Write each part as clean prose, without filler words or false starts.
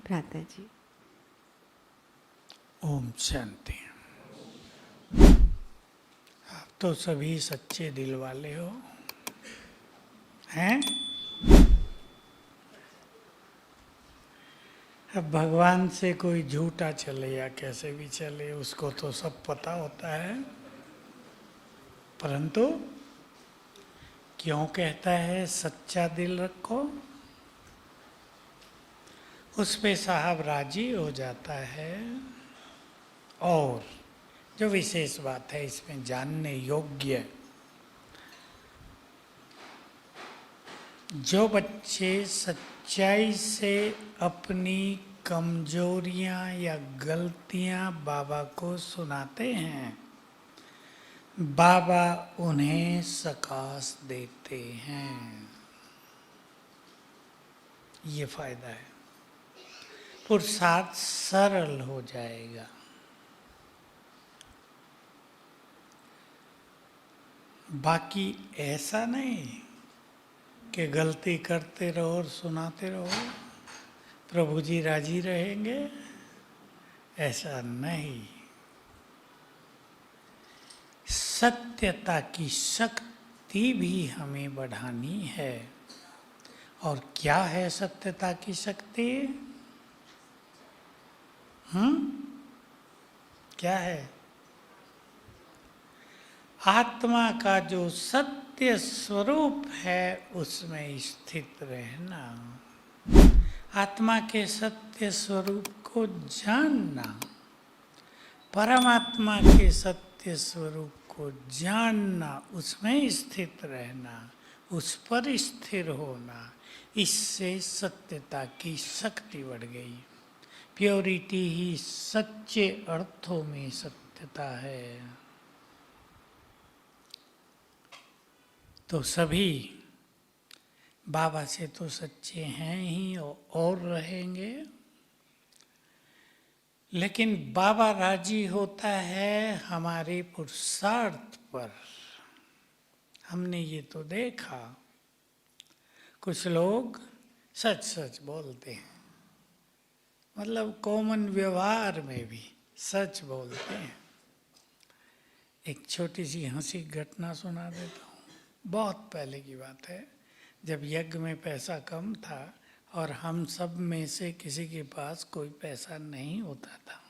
भ्राता जी। ओम शांति। आप तो सभी सच्चे दिल वाले हो, हैं? अब भगवान से कोई झूठा चले या कैसे भी चले, उसको तो सब पता होता है। परंतु क्यों कहता है सच्चा दिल रखो? उस पे साहब राजी हो जाता है। और जो विशेष बात है इसमें जानने योग्य, जो बच्चे सच्चाई से अपनी कमजोरियां या गलतियां बाबा को सुनाते हैं, बाबा उन्हें सकाश देते हैं। ये फायदा है, पुरुषार्थ सरल हो जाएगा। बाकी ऐसा नहीं कि गलती करते रहो और सुनाते रहो, प्रभु जी राजी रहेंगे, ऐसा नहीं। सत्यता की शक्ति भी हमें बढ़ानी है। और क्या है सत्यता की शक्ति? क्या है? आत्मा का जो सत्य स्वरूप है उसमें स्थित रहना, आत्मा के सत्य स्वरूप को जानना, परमात्मा के सत्य स्वरूप को जानना, उसमें स्थित रहना, उस पर स्थिर होना, इससे सत्यता की शक्ति बढ़ गई। प्योरिटी ही सच्चे अर्थों में सत्यता है। तो सभी बाबा से तो सच्चे हैं ही और रहेंगे, लेकिन बाबा राजी होता है हमारे पुरुषार्थ पर। हमने ये तो देखा, कुछ लोग सच सच बोलते हैं, मतलब कॉमन व्यवहार में भी सच बोलते हैं। एक छोटी सी हंसी घटना सुना देता हूँ। बहुत पहले की बात है, जब यज्ञ में पैसा कम था और हम सब में से किसी के पास कोई पैसा नहीं होता था।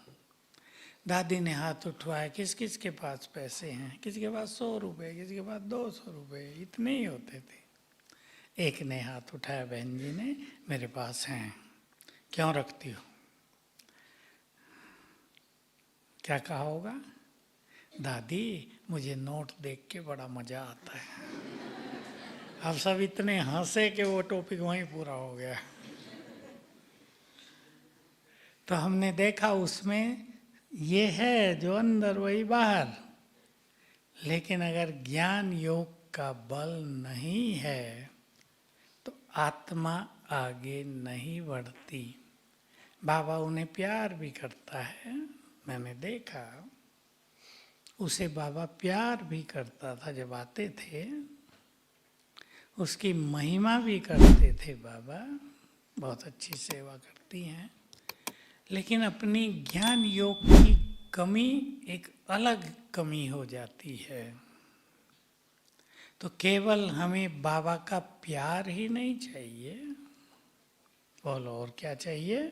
दादी ने हाथ उठवाया, किस किस के पास पैसे हैं? किसी के पास 100 रुपये, किसी के पास 200 रुपये, इतने ही होते थे। एक ने हाथ उठाया, बहन जी ने, मेरे पास हैं। क्यों रखती हो? क्या कहा होगा? दादी मुझे नोट देख के बड़ा मजा आता है। अब सब इतने हंसे कि वो टॉपिक वहीं पूरा हो गया। तो हमने देखा उसमें ये है जो अंदर वही बाहर। लेकिन अगर ज्ञान योग का बल नहीं है तो आत्मा आगे नहीं बढ़ती। बाबा उन्हें प्यार भी करता है, मैंने देखा उसे बाबा प्यार भी करता था। जब आते थे उसकी महिमा भी करते थे। बाबा बहुत अच्छी सेवा करती हैं, लेकिन अपनी ज्ञान योग की कमी एक अलग कमी हो जाती है। तो केवल हमें बाबा का प्यार ही नहीं चाहिए, बोलो और क्या चाहिए?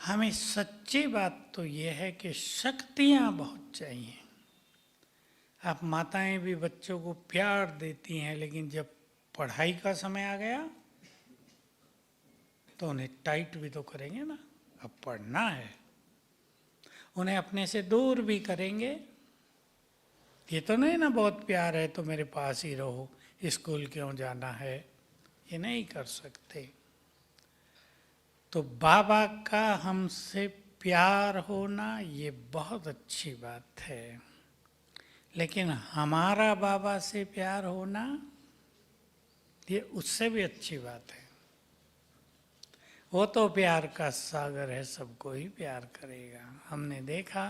हमें सच्ची बात तो ये है कि शक्तियां बहुत चाहिए। आप माताएं भी बच्चों को प्यार देती हैं, लेकिन जब पढ़ाई का समय आ गया तो उन्हें टाइट भी तो करेंगे ना। अब पढ़ना है, उन्हें अपने से दूर भी करेंगे। ये तो नहीं ना बहुत प्यार है तो मेरे पास ही रहो, स्कूल क्यों जाना है, ये नहीं कर सकते। तो बाबा का हमसे प्यार होना ये बहुत अच्छी बात है, लेकिन हमारा बाबा से प्यार होना ये उससे भी अच्छी बात है। वो तो प्यार का सागर है, सबको ही प्यार करेगा। हमने देखा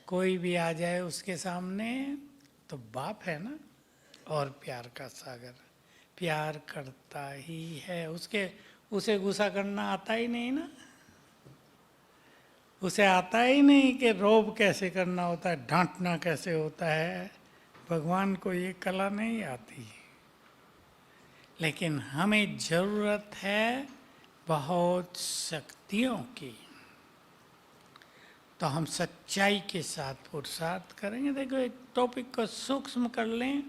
कोई भी आ जाए उसके सामने तो बाप है ना, और प्यार का सागर प्यार करता ही है। उसे गुस्सा करना आता ही नहीं ना। उसे आता ही नहीं कि रोब कैसे करना होता है, डांटना कैसे होता है। भगवान को ये कला नहीं आती। लेकिन हमें जरूरत है बहुत शक्तियों की। तो हम सच्चाई के साथ पुरुषार्थ करेंगे। देखो, एक टॉपिक को सूक्ष्म कर लें।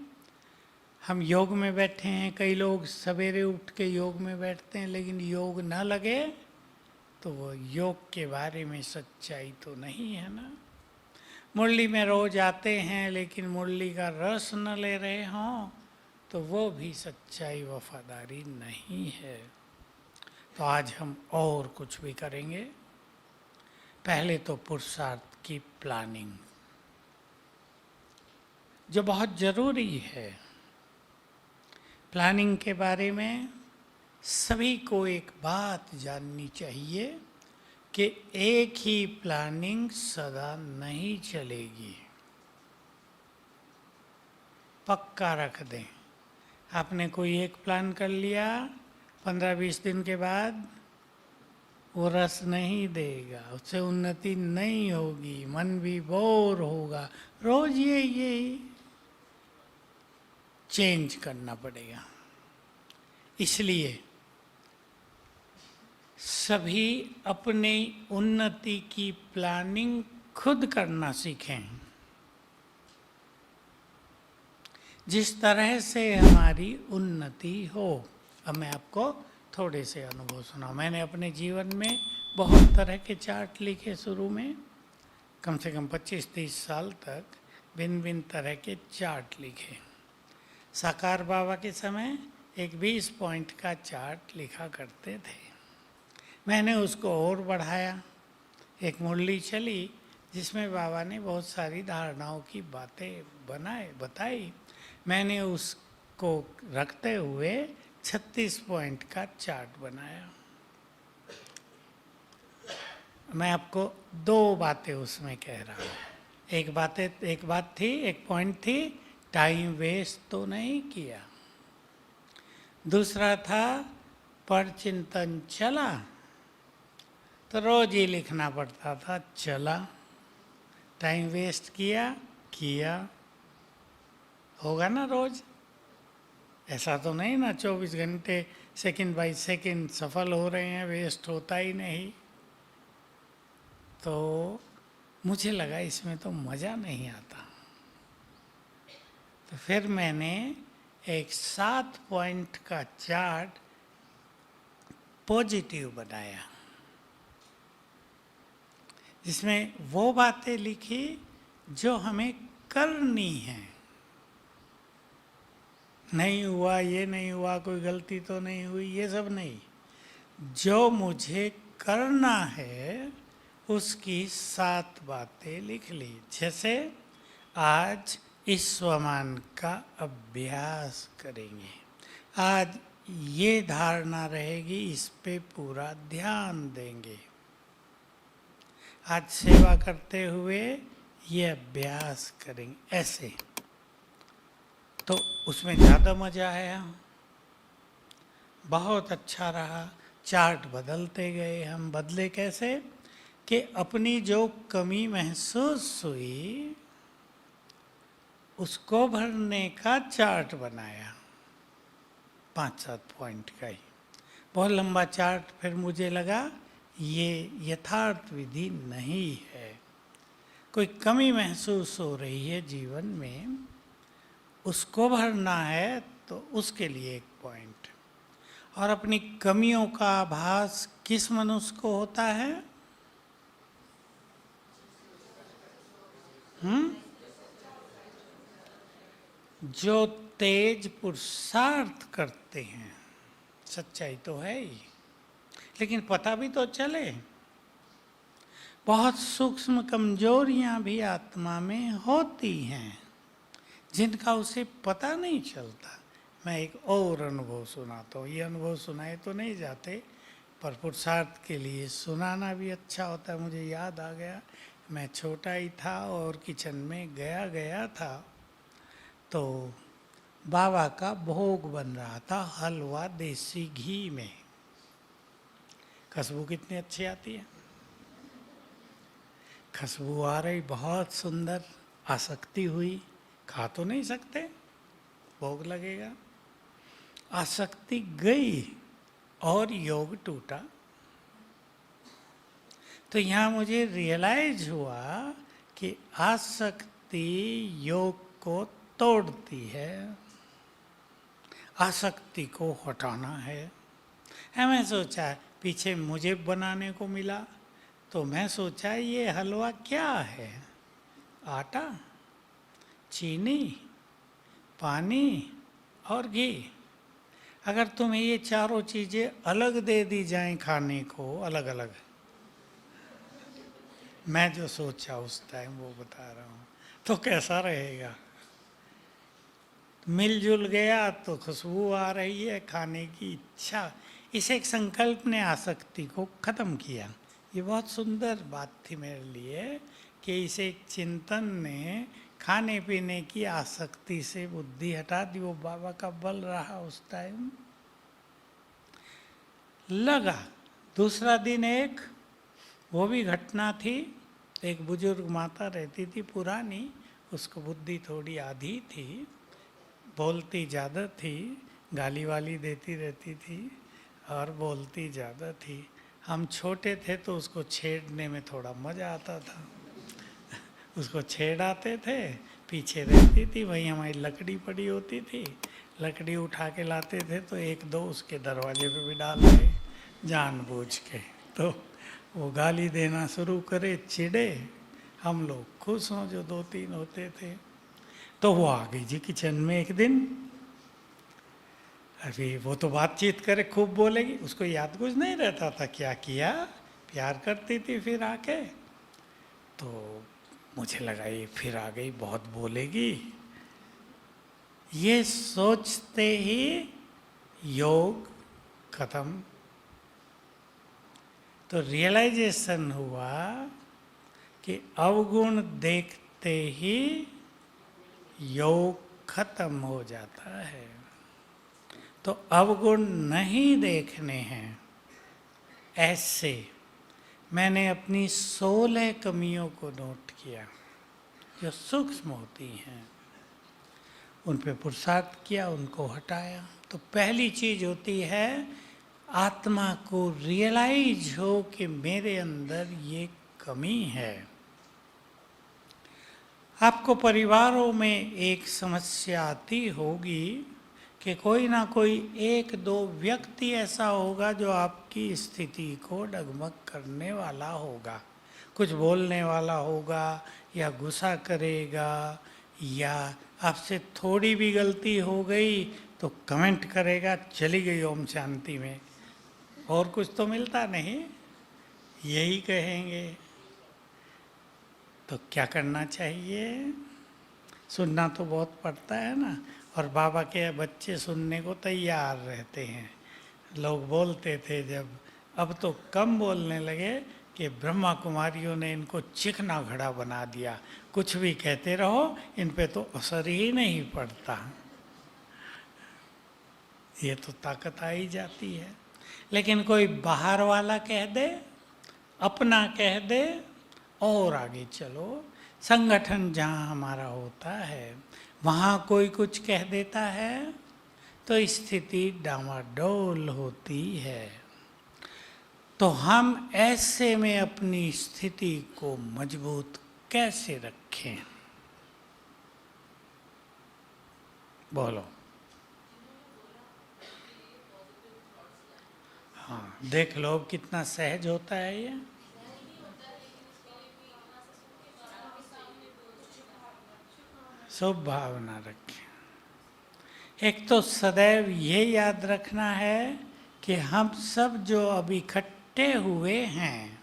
हम योग में बैठे हैं, कई लोग सवेरे उठ के योग में बैठते हैं, लेकिन योग ना लगे तो वो योग के बारे में सच्चाई तो नहीं है ना। मुरली में रोज आते हैं, लेकिन मुरली का रस न ले रहे हों तो वो भी सच्चाई वफादारी नहीं है। तो आज हम और कुछ भी करेंगे। पहले तो पुरुषार्थ की प्लानिंग, जो बहुत जरूरी है। प्लानिंग के बारे में सभी को एक बात जाननी चाहिए कि एक ही प्लानिंग सदा नहीं चलेगी। पक्का रख दें। आपने कोई एक प्लान कर लिया, 15-20 दिन के बाद वो रस नहीं देगा, उससे उन्नति नहीं होगी, मन भी बोर होगा। रोज ये चेंज करना पड़ेगा। इसलिए सभी अपनी उन्नति की प्लानिंग खुद करना सीखें। जिस तरह से हमारी उन्नति हो। अब मैं आपको थोड़े से अनुभव सुनाऊं। मैंने अपने जीवन में बहुत तरह के चार्ट लिखे। शुरू में कम से कम 25-30 साल तक भिन्न भिन्न तरह के चार्ट लिखे। साकार बाबा के समय एक 20 पॉइंट का चार्ट लिखा करते थे। मैंने उसको और बढ़ाया। एक मुरली चली जिसमें बाबा ने बहुत सारी धारणाओं की बातें बताई। मैंने उसको रखते हुए 36 पॉइंट का चार्ट बनाया। मैं आपको 2 बातें उसमें कह रहा हूँ। एक पॉइंट थी, टाइम वेस्ट तो नहीं किया। दूसरा था, पर चिंतन चला। तो रोज ही लिखना पड़ता था, चला। टाइम वेस्ट किया होगा ना रोज। ऐसा तो नहीं ना 24 घंटे सेकंड बाय सेकंड सफल हो रहे हैं, वेस्ट होता ही नहीं। तो मुझे लगा इसमें तो मज़ा नहीं आता। तो फिर मैंने एक 7 पॉइंट का चार्ट पॉजिटिव बनाया, जिसमें वो बातें लिखी जो हमें करनी है। नहीं हुआ, ये नहीं हुआ, कोई गलती तो नहीं हुई, ये सब नहीं। जो मुझे करना है उसकी 7 बातें लिख ली। जैसे आज इस स्वमान का अभ्यास करेंगे। आज ये धारणा रहेगी, इस पे पूरा ध्यान देंगे। आज सेवा करते हुए ये अभ्यास करेंगे। ऐसे तो उसमें ज़्यादा मज़ा आया, बहुत अच्छा रहा। चार्ट बदलते गए हम। बदले कैसे कि अपनी जो कमी महसूस हुई उसको भरने का चार्ट बनाया, 5-7 पॉइंट का ही। बहुत लंबा चार्ट। फिर मुझे लगा ये यथार्थ विधि नहीं है। कोई कमी महसूस हो रही है जीवन में, उसको भरना है तो उसके लिए 1 पॉइंट। और अपनी कमियों का आभास किस मनुष्य को होता है? जो तेज पुरुषार्थ करते हैं। सच्चाई तो है ही, लेकिन पता भी तो चले। बहुत सूक्ष्म कमजोरियां भी आत्मा में होती हैं जिनका उसे पता नहीं चलता। मैं एक और अनुभव सुनाता हूँ। ये अनुभव सुनाए तो नहीं जाते, पर पुरुषार्थ के लिए सुनाना भी अच्छा होता है। मुझे याद आ गया, मैं छोटा ही था और किचन में गया था, तो बाबा का भोग बन रहा था, हलवा देसी घी में। खुशबू कितनी अच्छी आती है। खुशबू आ रही बहुत सुंदर, आसक्ति हुई, खा तो नहीं सकते, भोग लगेगा। आसक्ति गई और योग टूटा। तो यहाँ मुझे रियलाइज हुआ कि आसक्ति योग को तोड़ती है, आसक्ति को हटाना है। मैं सोचा पीछे मुझे बनाने को मिला, तो मैं सोचा ये हलवा क्या है, आटा, चीनी, पानी और घी। अगर तुम्हें ये चारों चीजें अलग दे दी जाएं खाने को, अलग अलग, मैं जो सोचा उस टाइम वो बता रहा हूँ, तो कैसा रहेगा। मिलजुल गया तो खुशबू आ रही है, खाने की इच्छा। इस एक संकल्प ने आसक्ति को खत्म किया। ये बहुत सुंदर बात थी मेरे लिए कि इस एक चिंतन ने खाने पीने की आसक्ति से बुद्धि हटा दी। वो बाबा का बल रहा उस टाइम। लगा दूसरा दिन एक वो भी घटना थी। एक बुजुर्ग माता रहती थी पुरानी, उसको बुद्धि थोड़ी आधी थी, बोलती ज़्यादा थी, गाली वाली देती रहती थी और बोलती ज़्यादा थी। हम छोटे थे तो उसको छेड़ने में थोड़ा मज़ा आता था। उसको छेड़ाते थे, पीछे रहती थी, वहीं हमारी लकड़ी पड़ी होती थी, लकड़ी उठा के लाते थे तो एक दो उसके दरवाजे पे भी डाल दे जानबूझ के। तो वो गाली देना शुरू करे, चिढ़े, हम लोग खुश हों जो दो तीन होते थे। तो वो आ गई जी किचन में एक दिन। अरे वो तो बातचीत करे, खूब बोलेगी, उसको याद कुछ नहीं रहता था क्या किया, प्यार करती थी। फिर आके तो मुझे लगा ये फिर आ गई, बहुत बोलेगी। ये सोचते ही योग खत्म। तो रियलाइजेशन हुआ कि अवगुण देखते ही योग खत्म हो जाता है। तो अवगुण नहीं देखने हैं। ऐसे मैंने अपनी 16 कमियों को नोट किया जो सूक्ष्म होती हैं, उन पे पुरुषार्थ किया, उनको हटाया। तो पहली चीज होती है आत्मा को रियलाइज हो कि मेरे अंदर ये कमी है। आपको परिवारों में एक समस्या आती होगी कि कोई ना कोई एक दो व्यक्ति ऐसा होगा जो आपकी स्थिति को डगमग करने वाला होगा, कुछ बोलने वाला होगा या गुस्सा करेगा, या आपसे थोड़ी भी गलती हो गई तो कमेंट करेगा चली गई ओम शांति में, और कुछ तो मिलता नहीं, यही कहेंगे। तो क्या करना चाहिए? सुनना तो बहुत पड़ता है ना, और बाबा के बच्चे सुनने को तैयार रहते हैं। लोग बोलते थे जब, अब तो कम बोलने लगे कि ब्रह्मा कुमारियों ने इनको चिकना घड़ा बना दिया, कुछ भी कहते रहो इन पे तो असर ही नहीं पड़ता। ये तो ताकत आ ही जाती है। लेकिन कोई बाहर वाला कह दे, अपना कह दे, और आगे चलो। संगठन जहाँ हमारा होता है वहाँ कोई कुछ कह देता है तो स्थिति डामाडोल होती है। तो हम ऐसे में अपनी स्थिति को मजबूत कैसे रखें? बोलो। हाँ, देख लो कितना सहज होता है ये। शुभ भावना रखें। एक तो सदैव ये याद रखना है कि हम सब जो अभी इकट्ठे हुए हैं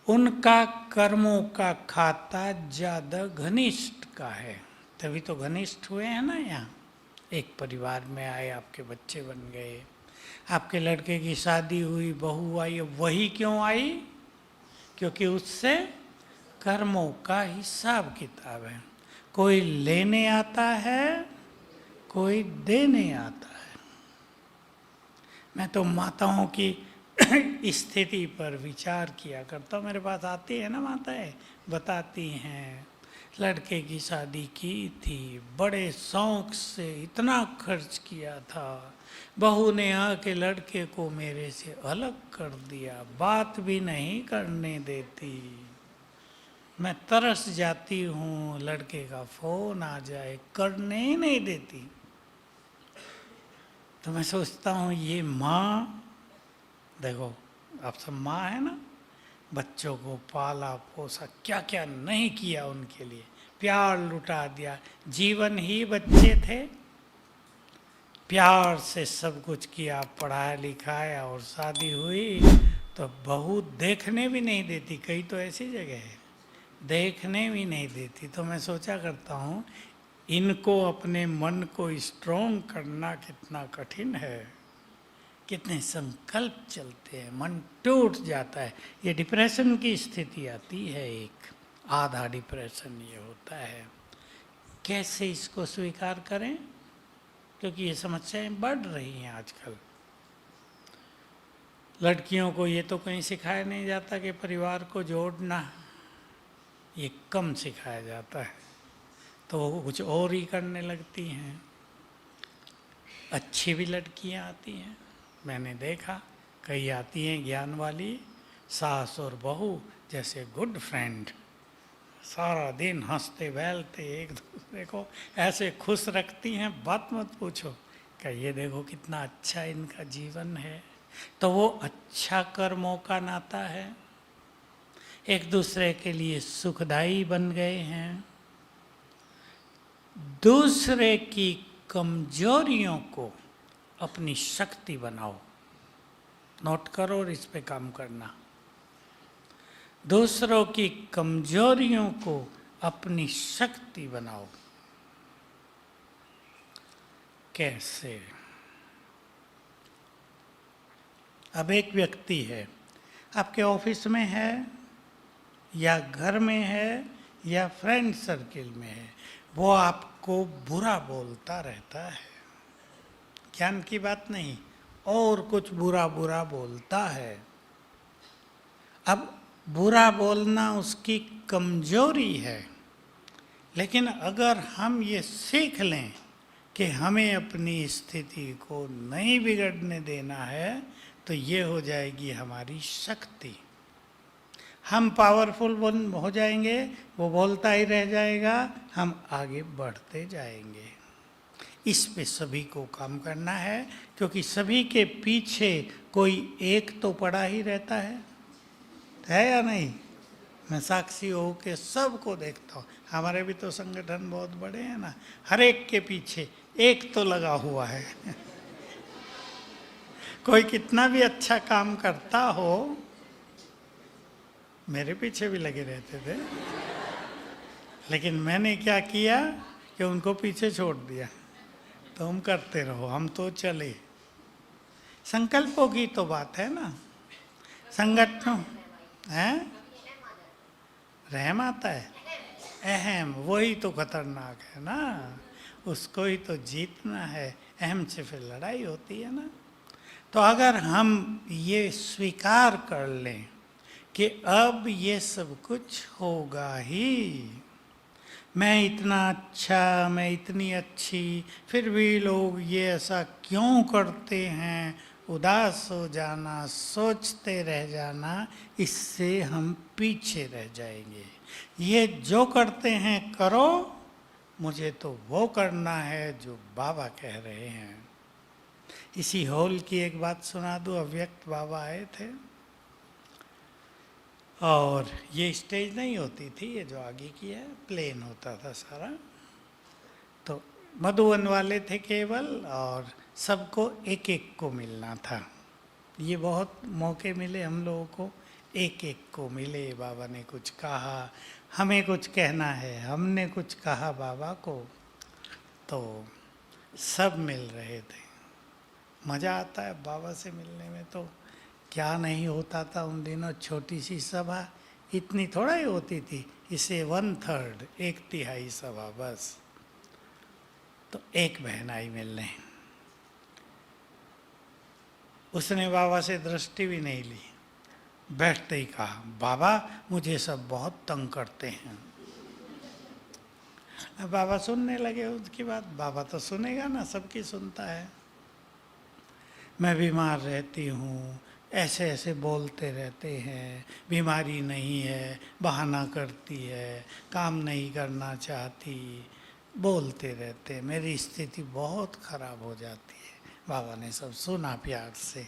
उनका कर्मों का खाता ज्यादा घनिष्ठ का है, तभी तो घनिष्ठ हुए हैं ना। यहाँ एक परिवार में आए, आपके बच्चे बन गए, आपके लड़के की शादी हुई, बहू आई। वही क्यों आई? क्योंकि उससे कर्मों का हिसाब किताब है। कोई लेने आता है, कोई देने आता है। मैं तो माताओं की स्थिति पर विचार किया करता हूँ। मेरे पास आती है ना माताएं, बताती हैं लड़के की शादी की थी, बड़े शौक से इतना खर्च किया था, बहू ने आके लड़के को मेरे से अलग कर दिया, बात भी नहीं करने देती, मैं तरस जाती हूँ, लड़के का फोन आ जाए करने ही नहीं देती। तो मैं सोचता हूँ ये माँ, देखो आप सब माँ है ना, बच्चों को पाला पोसा, क्या क्या नहीं किया उनके लिए, प्यार लुटा दिया, जीवन ही बच्चे थे, प्यार से सब कुछ किया, पढ़ाया लिखाया और शादी हुई तो बहू देखने भी नहीं देती, कई तो ऐसी जगह है देखने भी नहीं देती। तो मैं सोचा करता हूँ इनको अपने मन को स्ट्रोंग करना कितना कठिन है, कितने संकल्प चलते हैं, मन टूट जाता है, ये डिप्रेशन की स्थिति आती है, एक आधा डिप्रेशन ये होता है। कैसे इसको स्वीकार करें, क्योंकि ये समस्याएं बढ़ रही हैं आजकल। लड़कियों को ये तो कहीं सिखाया नहीं जाता कि परिवार को जोड़ना, ये कम सिखाया जाता है, तो वो कुछ और ही करने लगती हैं। अच्छी भी लड़कियां आती हैं, मैंने देखा कई आती हैं ज्ञान वाली, सास और बहू जैसे गुड फ्रेंड, सारा दिन हंसते बहलते एक दूसरे को ऐसे खुश रखती हैं, बात मत पूछो, क्या ये देखो कितना अच्छा इनका जीवन है। तो वो अच्छा कर्मों का नाता है, एक दूसरे के लिए सुखदायी बन गए हैं। दूसरे की कमजोरियों को अपनी शक्ति बनाओ, नोट करो और इस पे काम करना। दूसरों की कमजोरियों को अपनी शक्ति बनाओ। कैसे? अब एक व्यक्ति है, आपके ऑफिस में है या घर में है या फ्रेंड सर्किल में है, वो आपको बुरा बोलता रहता है, ज्ञान की बात नहीं, और कुछ बुरा बुरा बोलता है। अब बुरा बोलना उसकी कमजोरी है, लेकिन अगर हम ये सीख लें कि हमें अपनी स्थिति को नहीं बिगड़ने देना है, तो ये हो जाएगी हमारी शक्ति। हम पावरफुल हो जाएंगे, वो बोलता ही रह जाएगा, हम आगे बढ़ते जाएंगे। इस पे सभी को काम करना है, क्योंकि सभी के पीछे कोई एक तो पड़ा ही रहता है या नहीं? मैं साक्षी हो के सबको देखता हूँ, हमारे भी तो संगठन बहुत बड़े हैं ना, हर एक के पीछे एक तो लगा हुआ है। कोई कितना भी अच्छा काम करता हो, मेरे पीछे भी लगे रहते थे, लेकिन मैंने क्या किया कि उनको पीछे छोड़ दिया, तुम करते रहो, हम तो चले। संकल्पों की तो बात है ना, संगठनों है, रहम आता है, अहम, वही तो खतरनाक है ना, उसको ही तो जीतना है, अहम से फिर लड़ाई होती है ना। तो अगर हम ये स्वीकार कर लें कि अब ये सब कुछ होगा ही, मैं इतना अच्छा, मैं इतनी अच्छी, फिर भी लोग ये ऐसा क्यों करते हैं, उदास हो जाना, सोचते रह जाना, इससे हम पीछे रह जाएंगे। ये जो करते हैं करो, मुझे तो वो करना है जो बाबा कह रहे हैं। इसी हॉल की एक बात सुना दूं, अव्यक्त बाबा आए थे और ये स्टेज नहीं होती थी, ये जो आगे की है प्लेन होता था सारा, तो मधुवन वाले थे केवल, और सबको एक एक को मिलना था। ये बहुत मौके मिले हम लोगों को, एक एक को मिले, बाबा ने कुछ कहा, हमें कुछ कहना है, हमने कुछ कहा बाबा को, तो सब मिल रहे थे। मज़ा आता है बाबा से मिलने में, तो क्या नहीं होता था उन दिनों। छोटी सी सभा इतनी थोड़ा ही होती थी, इसे 1/3, 1/3 सभा बस। तो एक बहन आई मिलने, उसने बाबा से दृष्टि भी नहीं ली, बैठते ही कहा, बाबा मुझे सब बहुत तंग करते हैं। अब बाबा सुनने लगे उसकी बात। बाबा तो सुनेगा ना, सबकी सुनता है। मैं बीमार रहती हूँ, ऐसे ऐसे बोलते रहते हैं, बीमारी नहीं है, बहाना करती है, काम नहीं करना चाहती, बोलते रहते, मेरी स्थिति बहुत खराब हो जाती है। बाबा ने सब सुना प्यार से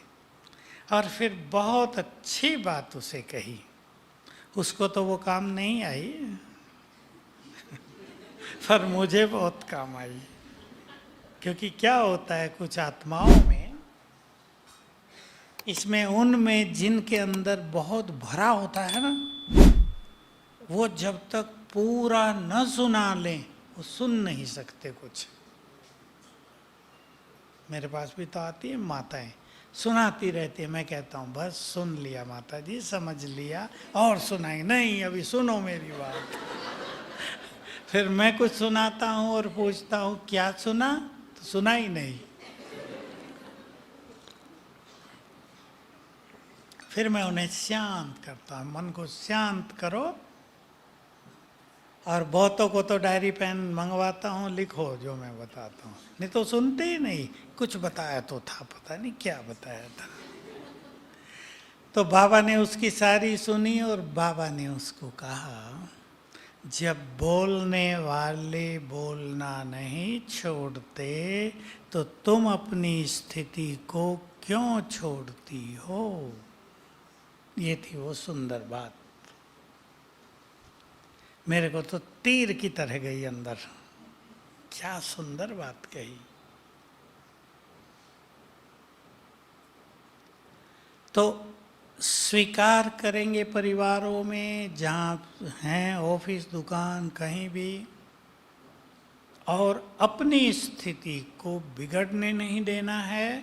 और फिर बहुत अच्छी बात उसे कही। उसको तो वो काम नहीं आई पर मुझे बहुत काम आई। क्योंकि क्या होता है कुछ आत्माओं में, इसमें उनमें जिनके अंदर बहुत भरा होता है ना, वो जब तक पूरा न सुना लें वो सुन नहीं सकते कुछ। मेरे पास भी तो आती है माताएं, सुनाती रहती है, मैं कहता हूँ बस सुन लिया माता जी, समझ लिया, और सुनाई नहीं, अभी सुनो मेरी बात। फिर मैं कुछ सुनाता हूँ और पूछता हूँ क्या सुना, तो सुना ही नहीं। फिर मैं उन्हें शांत करता हूँ, मन को शांत करो। और बहुतों को तो डायरी पेन मंगवाता हूँ, लिखो जो मैं बताता हूँ, नहीं तो सुनते ही नहीं। कुछ बताया तो था, पता नहीं क्या बताया था। तो बाबा ने उसकी सारी सुनी और बाबा ने उसको कहा, जब बोलने वाले बोलना नहीं छोड़ते तो तुम अपनी स्थिति को क्यों छोड़ती हो। ये थी वो सुंदर बात, मेरे को तो तीर की तरह गई अंदर। क्या सुंदर बात कही। तो स्वीकार करेंगे परिवारों में, जहाँ हैं, ऑफिस, दुकान, कहीं भी, और अपनी स्थिति को बिगड़ने नहीं देना है,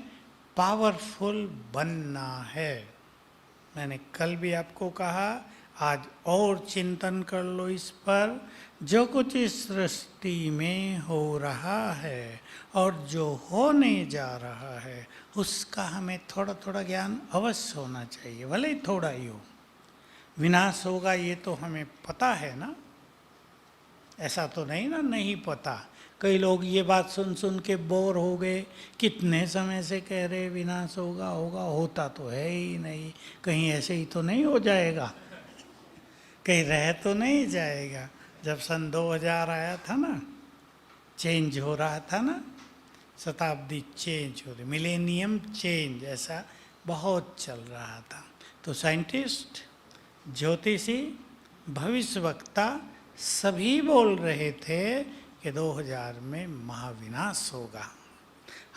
पावरफुल बनना है। मैंने कल भी आपको कहा, आज और चिंतन कर लो इस पर। जो कुछ इस सृष्टि में हो रहा है और जो होने जा रहा है, उसका हमें थोड़ा थोड़ा ज्ञान अवश्य होना चाहिए, भले ही थोड़ा ही हो। विनाश होगा ये तो हमें पता है ना, ऐसा तो नहीं ना नहीं पता। कई लोग ये बात सुन सुन के बोर हो गए, कितने समय से कह रहे विनाश होगा होगा, होता तो है ही नहीं। कहीं ऐसे ही तो नहीं हो जाएगा, कहीं रह तो नहीं जाएगा। जब सन 2000 आया था ना, चेंज हो रहा था ना, शताब्दी चेंज हो रही, मिलेनियम चेंज, ऐसा बहुत चल रहा था। तो साइंटिस्ट, ज्योतिषी, भविष्यवक्ता सभी बोल रहे थे कि 2000 में महाविनाश होगा।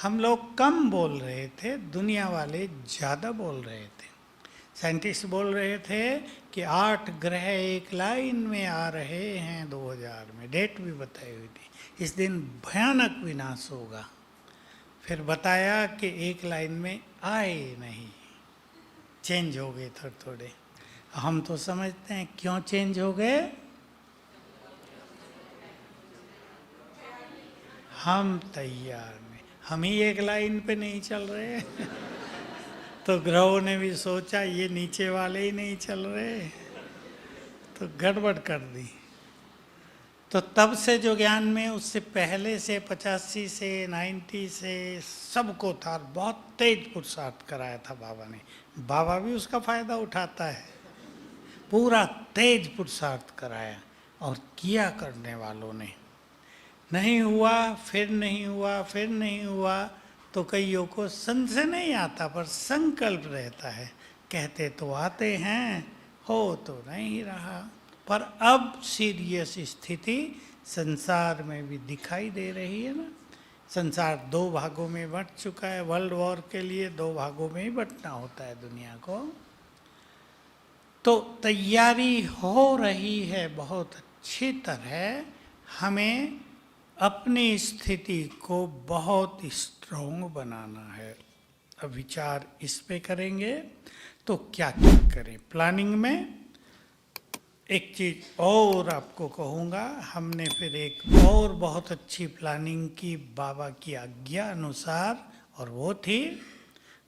हम लोग कम बोल रहे थे, दुनिया वाले ज़्यादा बोल रहे थे। साइंटिस्ट बोल रहे थे कि 8 ग्रह एक लाइन में आ रहे हैं 2000 में, डेट भी बताई हुई थी, इस दिन भयानक विनाश होगा। फिर बताया कि एक लाइन में आए नहीं, चेंज हो गए थोड़े थोड़े। हम तो समझते हैं क्यों चेंज हो गए, हम तैयार नहीं, हम ही एक लाइन पे नहीं चल रहे। तो ग्रहों ने भी सोचा ये नीचे वाले ही नहीं चल रहे, तो गड़बड़ कर दी। तो तब से जो ज्ञान में, उससे पहले से 85 से 90 से सबको था, बहुत तेज पुरुषार्थ कराया था बाबा ने। बाबा भी उसका फायदा उठाता है, पूरा तेज पुरुषार्थ कराया और किया करने वालों ने। नहीं हुआ, फिर नहीं हुआ, फिर नहीं हुआ, तो कईयों को संशय नहीं आता पर संकल्प रहता है, कहते तो आते हैं, हो तो नहीं रहा। पर अब सीरियस स्थिति संसार में भी दिखाई दे रही है ना। संसार 2 भागों में बंट चुका है, वर्ल्ड वॉर के लिए 2 भागों में ही बंटना होता है दुनिया को। तो तैयारी हो रही है बहुत अच्छी तरह। हमें अपनी स्थिति को बहुत स्ट्रोंग बनाना है। अब विचार इस पे करेंगे तो क्या क्या करें। प्लानिंग में एक चीज़ और आपको कहूँगा, हमने फिर एक और बहुत अच्छी प्लानिंग की बाबा की आज्ञा अनुसार, और वो थी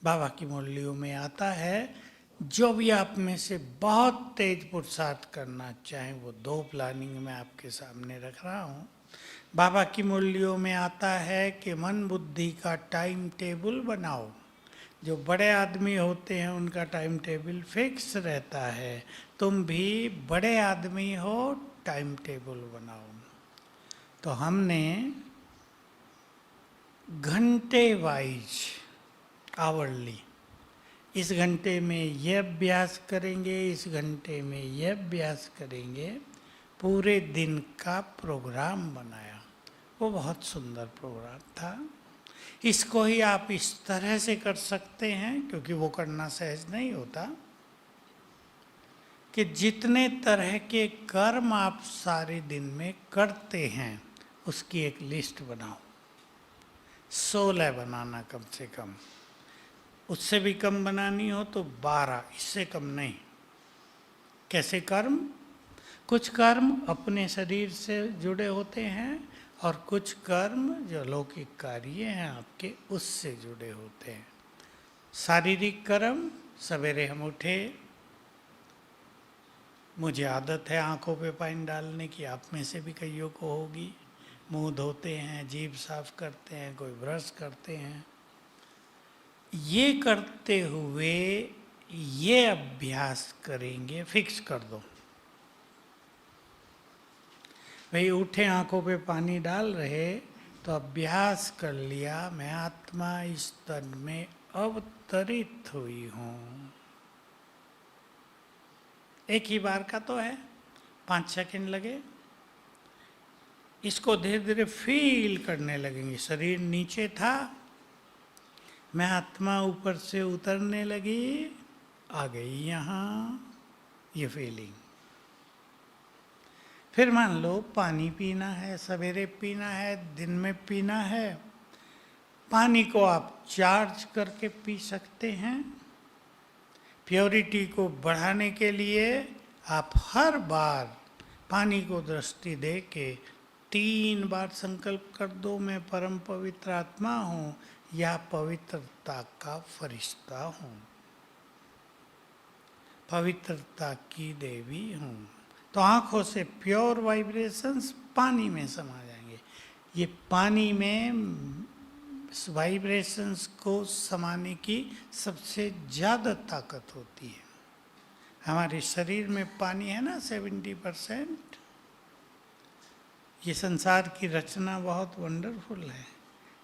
बाबा की मुरलियों में आता है, जो भी आप में से बहुत तेज पुरुषार्थ करना चाहें, वो 2 प्लानिंग मैं आपके सामने रख रहा हूँ। बाबा की मुरलियों में आता है कि मन बुद्धि का टाइम टेबल बनाओ। जो बड़े आदमी होते हैं उनका टाइम टेबल फिक्स रहता है, तुम भी बड़े आदमी हो, टाइम टेबल बनाओ। तो हमने घंटे वाइज आवरली, इस घंटे में ये अभ्यास करेंगे, इस घंटे में ये अभ्यास करेंगे, पूरे दिन का प्रोग्राम बनाया। वो बहुत सुंदर प्रोग्राम था। इसको ही आप इस तरह से कर सकते हैं, क्योंकि वो करना सहज नहीं होता, कि जितने तरह के कर्म आप सारे दिन में करते हैं उसकी एक लिस्ट बनाओ। 16 बनाना कम से कम, उससे भी कम बनानी हो तो 12, इससे कम नहीं। कैसे कर्म? कुछ कर्म अपने शरीर से जुड़े होते हैं और कुछ कर्म जो लौकिक कार्य हैं आपके, उससे जुड़े होते हैं। शारीरिक कर्म, सवेरे हम उठे, मुझे आदत है आंखों पे पानी डालने की, आप में से भी कईयों को होगी। मुंह धोते हैं, जीभ साफ करते हैं, कोई ब्रश करते हैं। ये करते हुए ये अभ्यास करेंगे, फिक्स कर दो भाई, उठे आंखों पे पानी डाल रहे तो अभ्यास कर लिया, मैं आत्मा इस तन में अवतरित हुई हूं। एक ही बार का तो है, 5 सेकंड लगे। इसको धीरे धीरे फील करने लगेंगे। शरीर नीचे था, मैं आत्मा ऊपर से उतरने लगी, आ गई यहाँ, ये फीलिंग। फिर मान लो पानी पीना है, सवेरे पीना है, दिन में पीना है। पानी को आप चार्ज करके पी सकते हैं। प्योरिटी को बढ़ाने के लिए आप हर बार पानी को दृष्टि दे के 3 बार संकल्प कर दो, मैं परम पवित्र आत्मा हूँ या पवित्रता का फरिश्ता हूँ, पवित्रता की देवी हूँ। तो आंखों से प्योर वाइब्रेशंस पानी में समा जाएंगे। ये पानी में वाइब्रेशंस को समाने की सबसे ज़्यादा ताकत होती है। हमारे शरीर में पानी है ना 70%। ये संसार की रचना बहुत वंडरफुल है।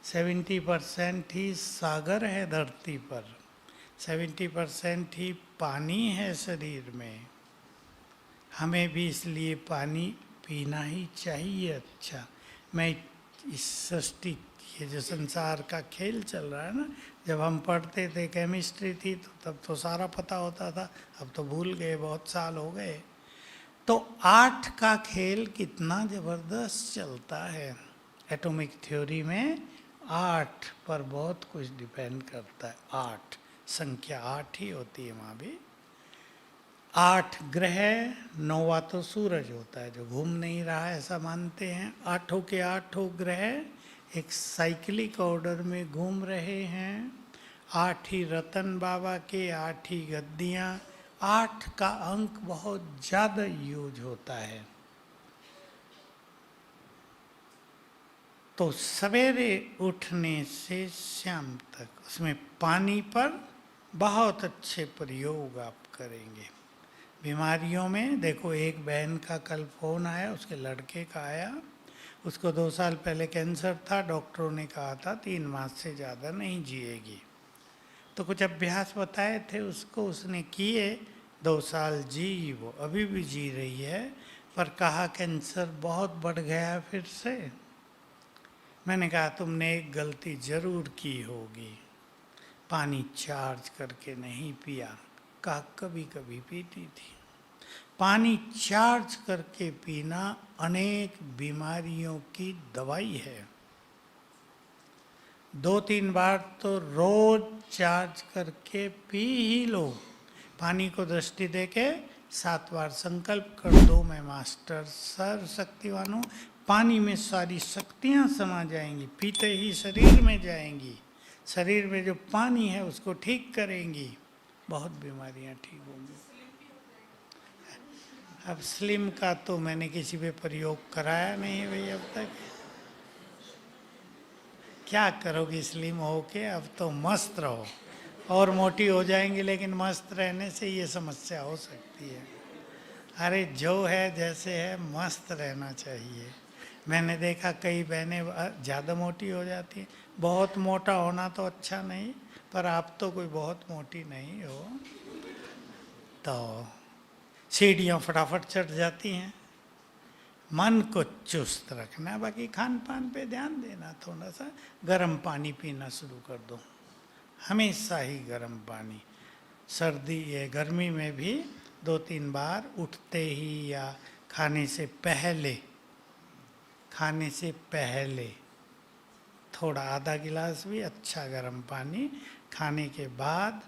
70% ही सागर है धरती पर, 70% ही पानी है शरीर में। हमें भी इसलिए पानी पीना ही चाहिए। अच्छा, मैं इस सृष्टि, ये जो संसार का खेल चल रहा है ना, जब हम पढ़ते थे, केमिस्ट्री थी, तो तब तो सारा पता होता था, अब तो भूल गए, बहुत साल हो गए। तो 8 का खेल कितना ज़बरदस्त चलता है। एटॉमिक थ्योरी में 8 पर बहुत कुछ डिपेंड करता है। 8 संख्या 8 ही होती है वहाँ भी। 8 ग्रह, 9वां तो सूरज होता है जो घूम नहीं रहा है ऐसा मानते हैं। 8 के 8 ग्रह एक साइक्लिक ऑर्डर में घूम रहे हैं। 8 ही रतन बाबा के, 8 ही गद्दियाँ। 8 का अंक बहुत ज़्यादा यूज होता है। तो सवेरे उठने से शाम तक उसमें पानी पर बहुत अच्छे प्रयोग आप करेंगे। बीमारियों में देखो, एक बहन का कल फ़ोन आया, उसके लड़के का आया, उसको 2 साल पहले कैंसर था, डॉक्टरों ने कहा था 3 मास से ज़्यादा नहीं जिएगी। तो कुछ अभ्यास बताए थे उसको, उसने किए, 2 साल जी, वो अभी भी जी रही है, पर कहा कैंसर बहुत बढ़ गया फिर से। मैंने कहा तुमने एक गलती ज़रूर की होगी, पानी चार्ज करके नहीं पिया। कहा कभी कभी पीती थी। पानी चार्ज करके पीना अनेक बीमारियों की दवाई है। 2-3 बार तो रोज चार्ज करके पी ही लो। पानी को दृष्टि देके 7 बार संकल्प कर दो, मैं मास्टर सर्वशक्तिवान हूँ। पानी में सारी शक्तियाँ समा जाएंगी, पीते ही शरीर में जाएंगी, शरीर में जो पानी है उसको ठीक करेंगी, बहुत बीमारियां ठीक होंगी। अब स्लिम का तो मैंने किसी पे प्रयोग कराया नहीं है भाई अब तक। क्या करोगी स्लिम होके, अब तो मस्त रहो। और मोटी हो जाएंगी लेकिन मस्त रहने से ये समस्या हो सकती है। अरे जो है जैसे है मस्त रहना चाहिए। मैंने देखा कई बहनें ज़्यादा मोटी हो जाती हैं। बहुत मोटा होना तो अच्छा नहीं, पर आप तो कोई बहुत मोटी नहीं हो, तो सीढ़ियाँ फटाफट चढ़ जाती हैं। मन को चुस्त रखना, बाकी खान पान पे ध्यान देना, थोड़ा सा गर्म पानी पीना शुरू कर दो, हमेशा ही गर्म पानी। सर्दी या गर्मी में भी 2-3 बार उठते ही या खाने से पहले थोड़ा आधा गिलास भी अच्छा गर्म पानी, खाने के बाद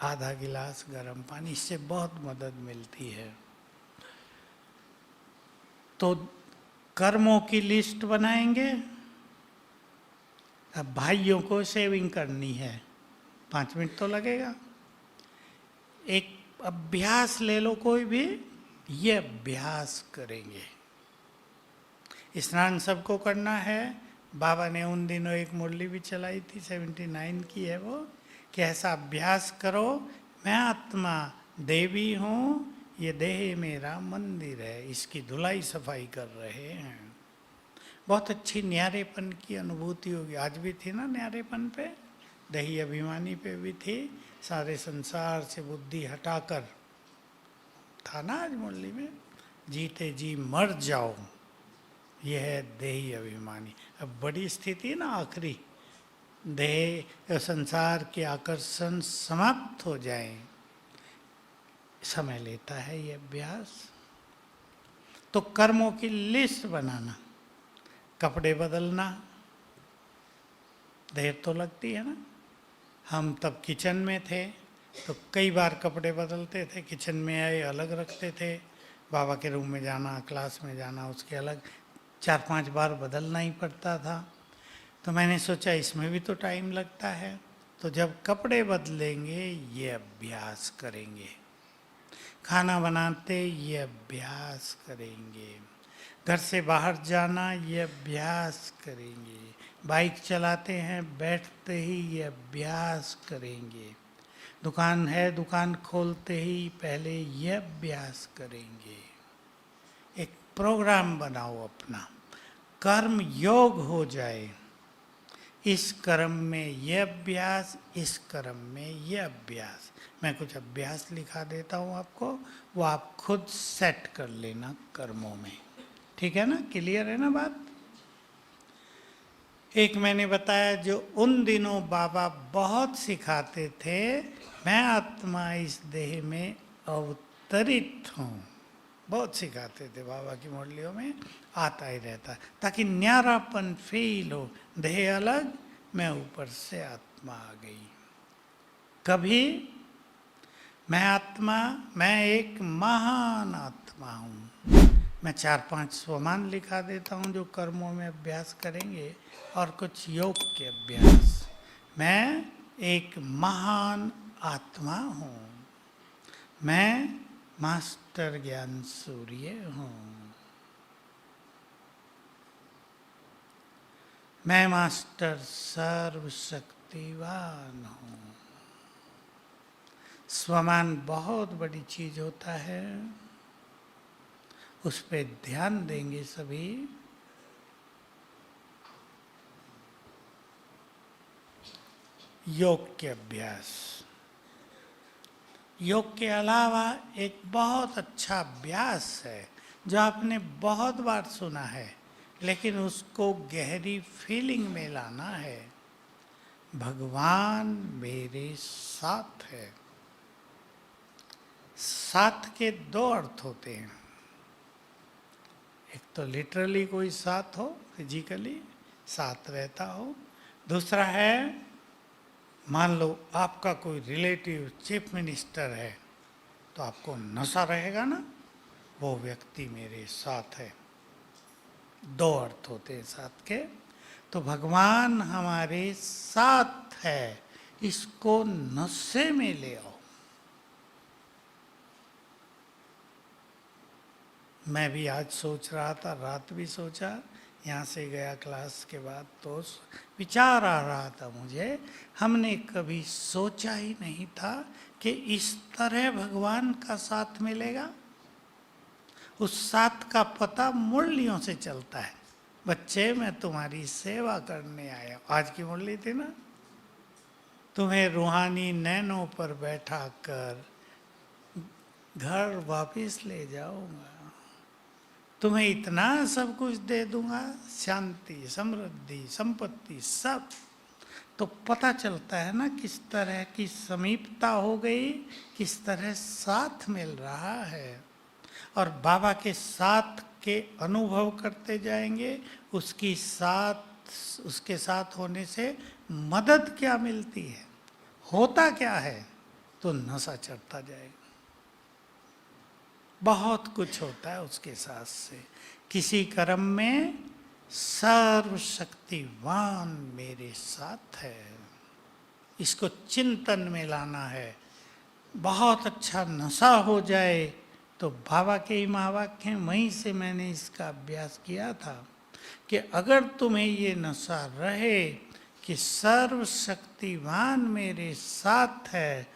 आधा गिलास गर्म पानी, इससे बहुत मदद मिलती है। तो कर्मों की लिस्ट बनाएंगे। अब भाइयों को सेविंग करनी है, 5 मिनट तो लगेगा। एक अभ्यास ले लो कोई भी, ये अभ्यास करेंगे। स्नान सबको करना है। बाबा ने उन दिनों एक मुरली भी चलाई थी, 79 की है वो, कि ऐसा अभ्यास करो, मैं आत्मा देवी हूँ, ये देह मेरा मंदिर है, इसकी धुलाई सफाई कर रहे हैं। बहुत अच्छी न्यारेपन की अनुभूति होगी। आज भी थी ना न्यारेपन पे, दही अभिमानी पे भी थी। सारे संसार से बुद्धि हटाकर था ना आज मुरली में, जीते जी मर जाओ, यह है देही अभिमानी। अब बड़ी स्थिति ना आखिरी, देह संसार के आकर्षण समाप्त हो जाए, समय लेता है ये अभ्यास। तो कर्मों की लिस्ट बनाना, कपड़े बदलना, देर तो लगती है ना। हम तब किचन में थे तो कई बार कपड़े बदलते थे, किचन में आए अलग रखते थे, बाबा के रूम में जाना, क्लास में जाना, उसके अलग 4-5 बार बदलना ही पड़ता था। तो मैंने सोचा इसमें भी तो टाइम लगता है, तो जब कपड़े बदलेंगे ये अभ्यास करेंगे, खाना बनाते ये अभ्यास करेंगे, घर से बाहर जाना ये अभ्यास करेंगे, बाइक चलाते हैं बैठते ही ये अभ्यास करेंगे, दुकान है दुकान खोलते ही पहले ये अभ्यास करेंगे। एक प्रोग्राम बनाओ अपना, कर्म योग हो जाए। इस कर्म में ये अभ्यास, इस कर्म में ये अभ्यास। मैं कुछ अभ्यास लिखा देता हूँ आपको, वो आप खुद सेट कर लेना कर्मों में, ठीक है ना? क्लियर है ना बात? एक मैंने बताया जो उन दिनों बाबा बहुत सिखाते थे, मैं आत्मा इस देह में अवतरित हूँ, बहुत सिखाते थे बाबा की मुरलियों में, आता ही रहता, ताकि न्यारापन फील हो। देह अलग, मैं ऊपर से आत्मा आ गई। कभी मैं आत्मा, मैं एक महान आत्मा हूँ। मैं 4-5 स्वमान लिखा देता हूँ जो कर्मों में अभ्यास करेंगे, और कुछ योग के अभ्यास। मैं एक महान आत्मा हूँ, मैं मास्टर ज्ञान सूर्य हूँ, मैं मास्टर सर्वशक्तिवान हूँ। स्वमान बहुत बड़ी चीज होता है, उस पे ध्यान देंगे सभी। योग के अभ्यास, योग के अलावा एक बहुत अच्छा अभ्यास है जो आपने बहुत बार सुना है, लेकिन उसको गहरी फीलिंग में लाना है। भगवान मेरे साथ है। साथ के 2 अर्थ होते हैं, एक तो लिटरली कोई साथ हो, फिजिकली साथ रहता हो, दूसरा है मान लो आपका कोई रिलेटिव चीफ मिनिस्टर है तो आपको नशा रहेगा ना, वो व्यक्ति मेरे साथ है। 2 अर्थ होते हैं साथ के। तो भगवान हमारे साथ है, इसको नशे में ले आओ। मैं भी आज सोच रहा था, रात भी सोचा, यहाँ से गया क्लास के बाद तो विचार आ रहा था मुझे, हमने कभी सोचा ही नहीं था कि इस तरह भगवान का साथ मिलेगा। उस साथ का पता मुरलियों से चलता है। बच्चे, मैं तुम्हारी सेवा करने आया, आज की मुरली थी ना, तुम्हें रूहानी नैनों पर बैठा कर घर वापस ले जाऊंगा, तुम्हें इतना सब कुछ दे दूंगा, शांति, समृद्धि, संपत्ति, सब। तो पता चलता है ना किस तरह की समीपता हो गई, किस तरह साथ मिल रहा है। और बाबा के साथ के अनुभव करते जाएंगे, उसके साथ होने से मदद क्या मिलती है, होता क्या है, तो नशा चढ़ता जाएगा। बहुत कुछ होता है उसके साथ से। किसी कर्म में सर्वशक्तिवान मेरे साथ है, इसको चिंतन में लाना है। बहुत अच्छा नशा हो जाए तो बाबा के ही महावाक्य हैं, वहीं से मैंने इसका अभ्यास किया था कि अगर तुम्हें ये नशा रहे कि सर्वशक्तिवान मेरे साथ है,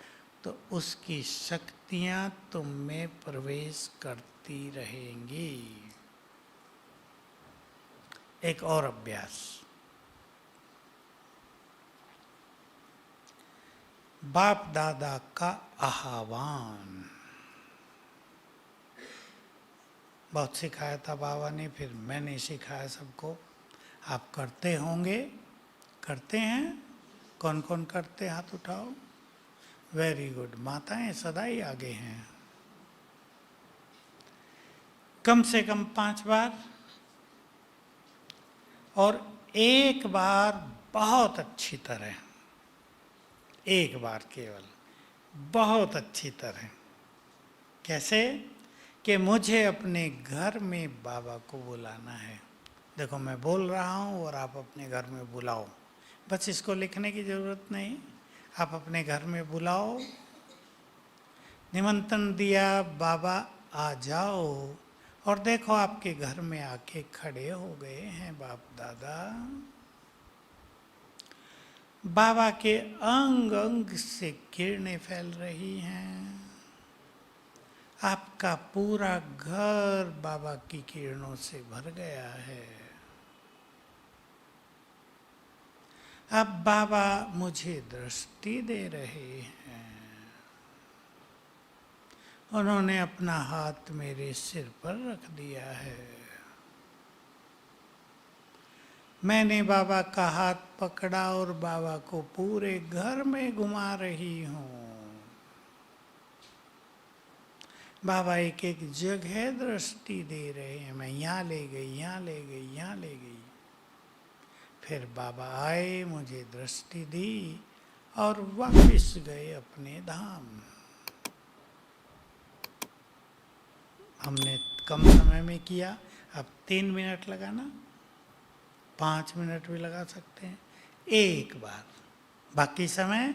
तो उसकी शक्तियां तुम में प्रवेश करती रहेंगी। एक और अभ्यास, बाप दादा का आह्वान। बहुत सिखाया था बाबा ने, फिर मैंने सिखाया सबको। आप करते होंगे, करते हैं? कौन कौन करते, हाथ उठाओ। वेरी गुड, माताएं सदा ही आगे हैं। कम से कम 5 बार, और एक बार बहुत अच्छी तरह, एक बार केवल बहुत अच्छी तरह। कैसे? कि मुझे अपने घर में बाबा को बुलाना है। देखो, मैं बोल रहा हूँ और आप अपने घर में बुलाओ। बस इसको लिखने की जरूरत नहीं, आप अपने घर में बुलाओ। निमंत्रण दिया, बाबा आ जाओ, और देखो आपके घर में आके खड़े हो गए हैं बाप दादा। बाबा के अंग अंग से किरणें फैल रही हैं। आपका पूरा घर बाबा की किरणों से भर गया है। अब बाबा मुझे दृष्टि दे रहे हैं। उन्होंने अपना हाथ मेरे सिर पर रख दिया है। मैंने बाबा का हाथ पकड़ा और बाबा को पूरे घर में घुमा रही हूँ। बाबा एक एक जगह दृष्टि दे रहे हैं। मैं यहाँ ले गई, यहाँ ले गई, यहाँ ले गई। फिर बाबा आए, मुझे दृष्टि दी और वापस गए अपने धाम। हमने कम समय में किया। अब 3 मिनट लगाना, 5 मिनट भी लगा सकते हैं, एक बार। बाकी समय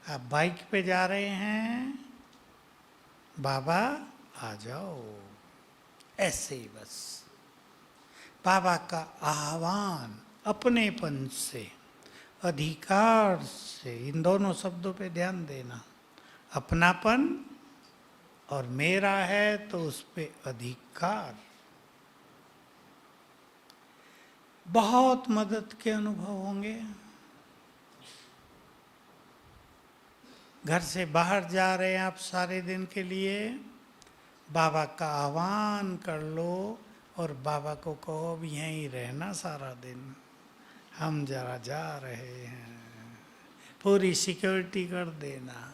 आप बाइक पे जा रहे हैं, बाबा आ जाओ, ऐसे ही बस। बाबा का आह्वान अपनेपन से, अधिकार से, इन दोनों शब्दों पे ध्यान देना। अपनापन और मेरा है तो उस पे अधिकार। बहुत मदद के अनुभव होंगे। घर से बाहर जा रहे हैं आप सारे दिन के लिए, बाबा का आह्वान कर लो और बाबा को कहो अब यहीं रहना सारा दिन, हम जरा जा रहे हैं। पूरी सिक्योरिटी कर देना,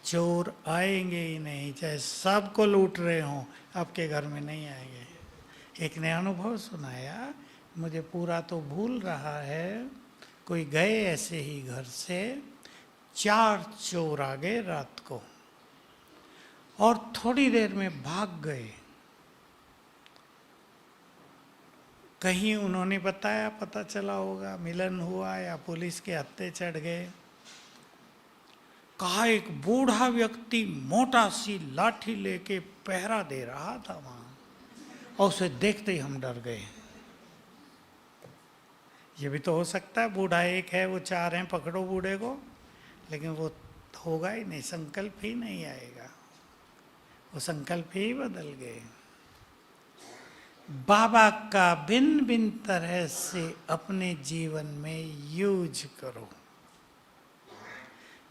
चोर आएंगे ही नहीं, चाहे सबको लूट रहे हों, आपके घर में नहीं आएंगे। एक ने अनुभव सुनाया, मुझे पूरा तो भूल रहा है, कोई गए ऐसे ही घर से, 4 चोर आ गए रात को और थोड़ी देर में भाग गए। कहीं उन्होंने बताया, पता चला होगा, मिलन हुआ या पुलिस के हत्थे चढ़ गए। कहा एक बूढ़ा व्यक्ति मोटा सी लाठी लेके पहरा दे रहा था वहां, और उसे देखते ही हम डर गए। ये भी तो हो सकता है, बूढ़ा एक है, वो चार हैं, पकड़ो बूढ़े को, लेकिन वो होगा ही नहीं, संकल्प ही नहीं आएगा, वो संकल्प ही बदल गए। बाबा का भिन्न भिन्न तरह से अपने जीवन में यूज करो।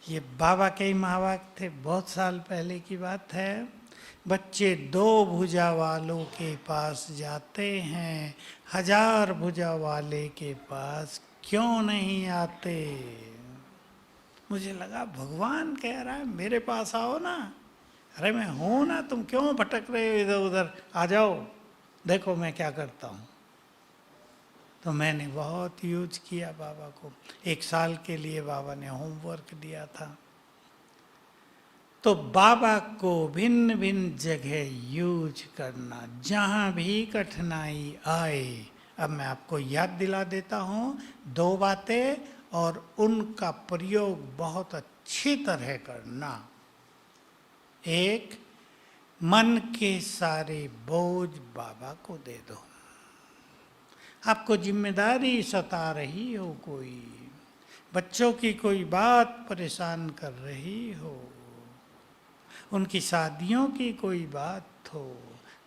ये बाबा के ही महावाक्य थे, बहुत साल पहले की बात है। बच्चे दो भुजा वालों के पास जाते हैं, हजार भुजा वाले के पास क्यों नहीं आते। मुझे लगा भगवान कह रहा है मेरे पास आओ ना, अरे मैं हूं ना, तुम क्यों भटक रहे हो इधर उधर, आ जाओ, देखो मैं क्या करता हूं। तो मैंने बहुत यूज किया बाबा को। 1 साल के लिए बाबा ने होमवर्क दिया था। तो बाबा को भिन्न भिन्न जगह यूज करना, जहां भी कठिनाई आए। अब मैं आपको याद दिला देता हूं 2 बातें, और उनका प्रयोग बहुत अच्छी तरह करना। एक, मन के सारे बोझ बाबा को दे दो। आपको जिम्मेदारी सता रही हो, कोई बच्चों की कोई बात परेशान कर रही हो, उनकी शादियों की कोई बात हो,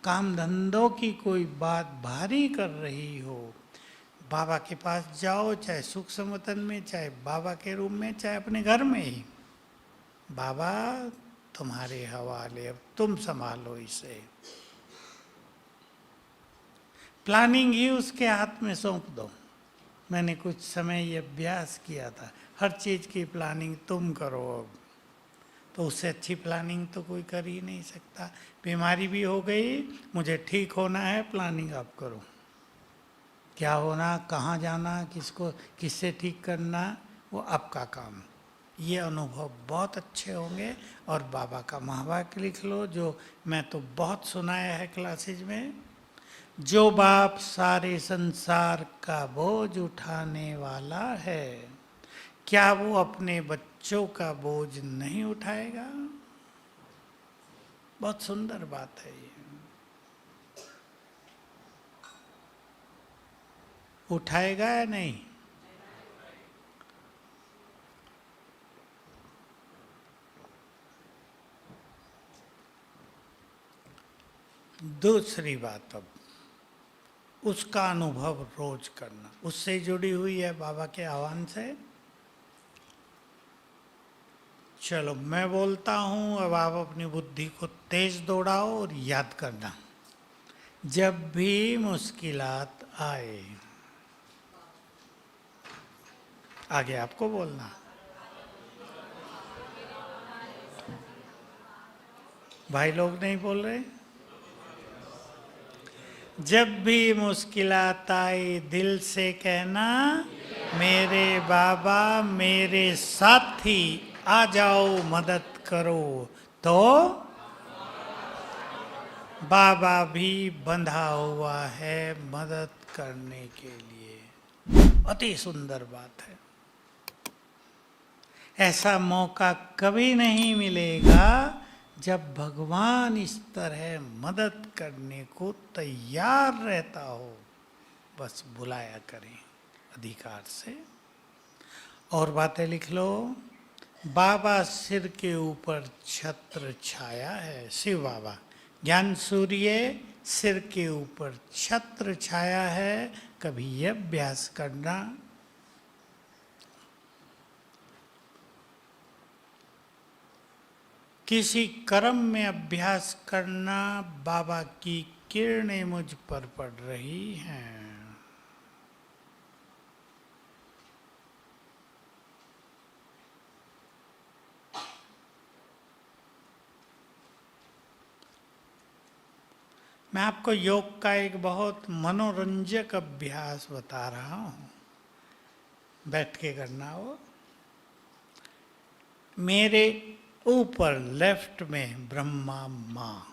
काम धंधों की कोई बात भारी कर रही हो, बाबा के पास जाओ, चाहे सुख समतन में, चाहे बाबा के रूम में, चाहे अपने घर में ही। बाबा तुम्हारे हवाले, अब तुम संभालो इसे। प्लानिंग ही उसके हाथ में सौंप दो। मैंने कुछ समय ये अभ्यास किया था, हर चीज़ की प्लानिंग तुम करो। अब तो उससे अच्छी प्लानिंग तो कोई कर ही नहीं सकता। बीमारी भी हो गई, मुझे ठीक होना है, प्लानिंग आप करो, क्या होना, कहाँ जाना, किसको किससे ठीक करना, वो आपका काम। ये अनुभव बहुत अच्छे होंगे। और बाबा का महावाक्य लिख लो, जो मैं तो बहुत सुनाया है क्लासेज में, जो बाप सारे संसार का बोझ उठाने वाला है, क्या वो अपने बच्चों का बोझ नहीं उठाएगा। बहुत सुंदर बात है ये। उठाएगा या नहीं? दूसरी बात, अब उसका अनुभव रोज करना, उससे जुड़ी हुई है बाबा के आह्वान से। चलो मैं बोलता हूं, अब आप अपनी बुद्धि को तेज दौड़ाओ और याद करना, जब भी मुश्किलात आए, आगे आपको बोलना। भाई लोग नहीं बोल रहे। जब भी मुश्किलात आए, दिल से कहना, मेरे बाबा मेरे साथी, आ जाओ मदद करो। तो बाबा भी बंधा हुआ है मदद करने के लिए। अति सुंदर बात है। ऐसा मौका कभी नहीं मिलेगा जब भगवान इस तरह मदद करने को तैयार रहता हो। बस बुलाया करें अधिकार से। और बातें लिख लो। बाबा सिर के ऊपर छत्र छाया है, शिव बाबा। ज्ञान सूर्य सिर के ऊपर छत्र छाया है। कभी यह अभ्यास करना, किसी कर्म में अभ्यास करना, बाबा की किरणें मुझ पर पड़ रही हैं। मैं आपको योग का एक बहुत मनोरंजक अभ्यास बता रहा हूं, बैठ के करना हो। मेरे ऊपर लेफ्ट में ब्रह्मा माँ,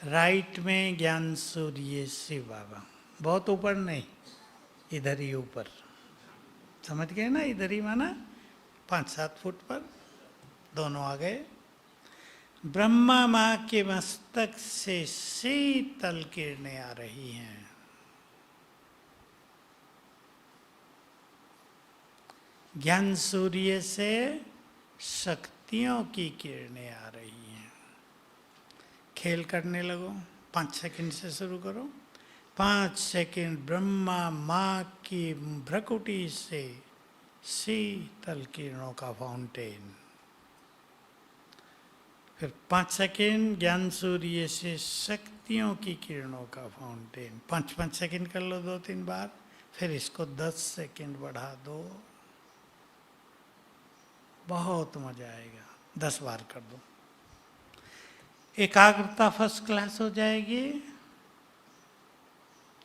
राइट में ज्ञान सूर्य शिव बाबा। बहुत ऊपर नहीं, इधर ही ऊपर, समझ गए ना? इधर ही माना 5-7 फुट पर दोनों आ गए। ब्रह्मा माँ के मस्तक से शीतल किरणें आ रही हैं। ज्ञान सूर्य से शक्तियों की किरणें आ रही हैं। खेल करने लगो, 5 सेकंड से शुरू करो। 5 सेकंड ब्रह्मा माँ की भ्रकुटी से शीतल किरणों का फाउंटेन। फिर 5 सेकंड ज्ञान सूर्य से शक्तियों की किरणों का फाउंटेन। 5-5 सेकंड कर लो 2-3 बार। फिर इसको 10 सेकंड बढ़ा दो, बहुत मजा आएगा। 10 बार कर दो, एकाग्रता फर्स्ट क्लास हो जाएगी।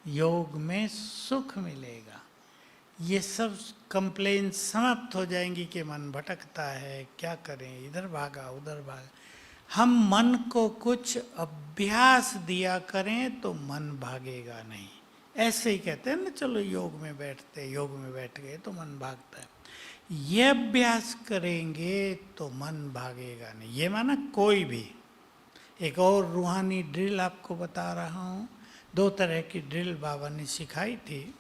योग में सुख मिलेगा। ये सब कंप्लेन समाप्त हो जाएंगी कि मन भटकता है, क्या करें, इधर भागा उधर भागा। हम मन को कुछ अभ्यास दिया करें तो मन भागेगा नहीं। ऐसे ही कहते हैं ना, चलो योग में बैठते, योग में बैठ गए तो मन भागता है। ये अभ्यास करेंगे तो मन भागेगा नहीं। ये माना कोई भी। एक और रूहानी ड्रिल आपको बता रहा हूँ। 2 तरह की ड्रिल बाबा ने सिखाई थी।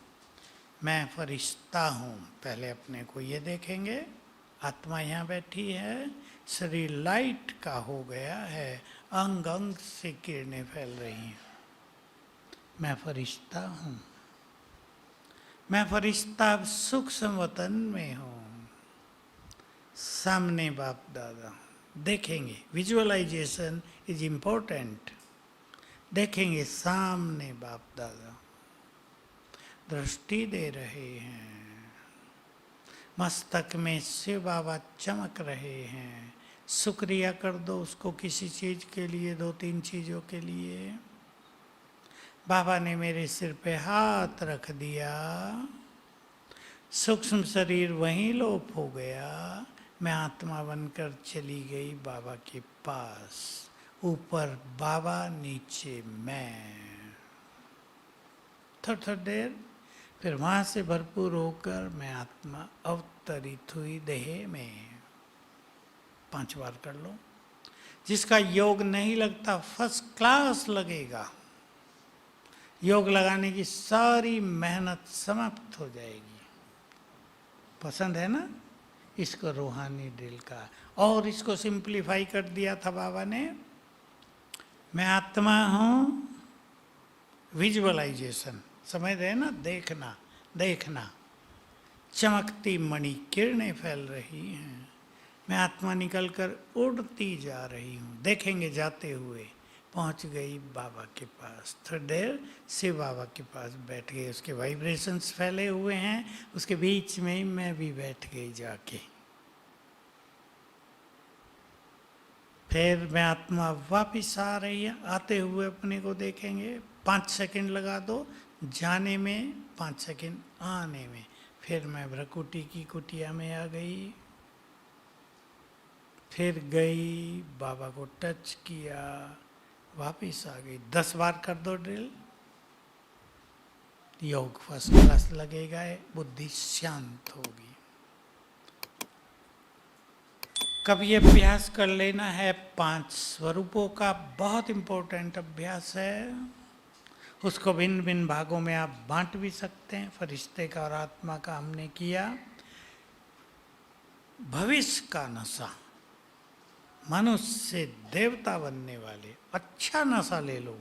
मैं फरिश्ता हूँ, पहले अपने को ये देखेंगे, आत्मा यहाँ बैठी है, शरीर लाइट का हो गया है, अंग अंग से किरणें फैल रही हैं। मैं फरिश्ता हूँ, मैं फरिश्ता सूक्ष्म वतन में हूँ। सामने बाप दादा देखेंगे। Visualisation is important. देखेंगे सामने बाप दादा दृष्टि दे रहे हैं। मस्तक में शिव बाबा चमक रहे हैं। शुक्रिया कर दो उसको किसी चीज के लिए, 2-3 चीजों के लिए। बाबा ने मेरे सिर पे हाथ रख दिया, सूक्ष्म शरीर वहीं लोप हो गया, मैं आत्मा बनकर चली गई बाबा के पास। ऊपर बाबा, नीचे मैं। थोड़ी देर फिर वहां से भरपूर होकर मैं आत्मा अवतरित हुई देह में। 5 बार कर लो। जिसका योग नहीं लगता फर्स्ट क्लास लगेगा। योग लगाने की सारी मेहनत समाप्त हो जाएगी। पसंद है ना? इसको रूहानी ड्रिल का। और इसको सिंप्लीफाई कर दिया था बाबा ने। मैं आत्मा हूं, विजुअलाइजेशन, समझ रहे ना? देखना देखना। चमकती मणि किरणें फैल रही हैं। मैं आत्मा निकलकर उड़ती जा रही हूँ। देखेंगे जाते हुए पहुँच गई बाबा के पास। थोड़ी देर शिव बाबा के पास बैठ गए। उसके वाइब्रेशंस फैले हुए हैं, उसके बीच में मैं भी बैठ गई जाके। फिर मैं आत्मा वापिस आ रही है। आते हुए अपने को देखेंगे। 5 सेकंड लगा दो जाने में, 5 सेकंड आने में। फिर मैं भ्रकुटी की कुटिया में आ गई। फिर गई, बाबा को टच किया, वापिस आ गई। 10 बार कर दो ड्रिल। योग फर्स्ट क्लास लगेगा, बुद्धि शांत होगी। कभी अभ्यास कर लेना है 5 स्वरूपों का। बहुत इंपॉर्टेंट अभ्यास है। उसको भिन्न भिन्न भागों में आप बांट भी सकते हैं। फरिश्ते का और आत्मा का हमने किया। भविष्य का नशा, मनुष्य से देवता बनने वाले, अच्छा नशा ले लो,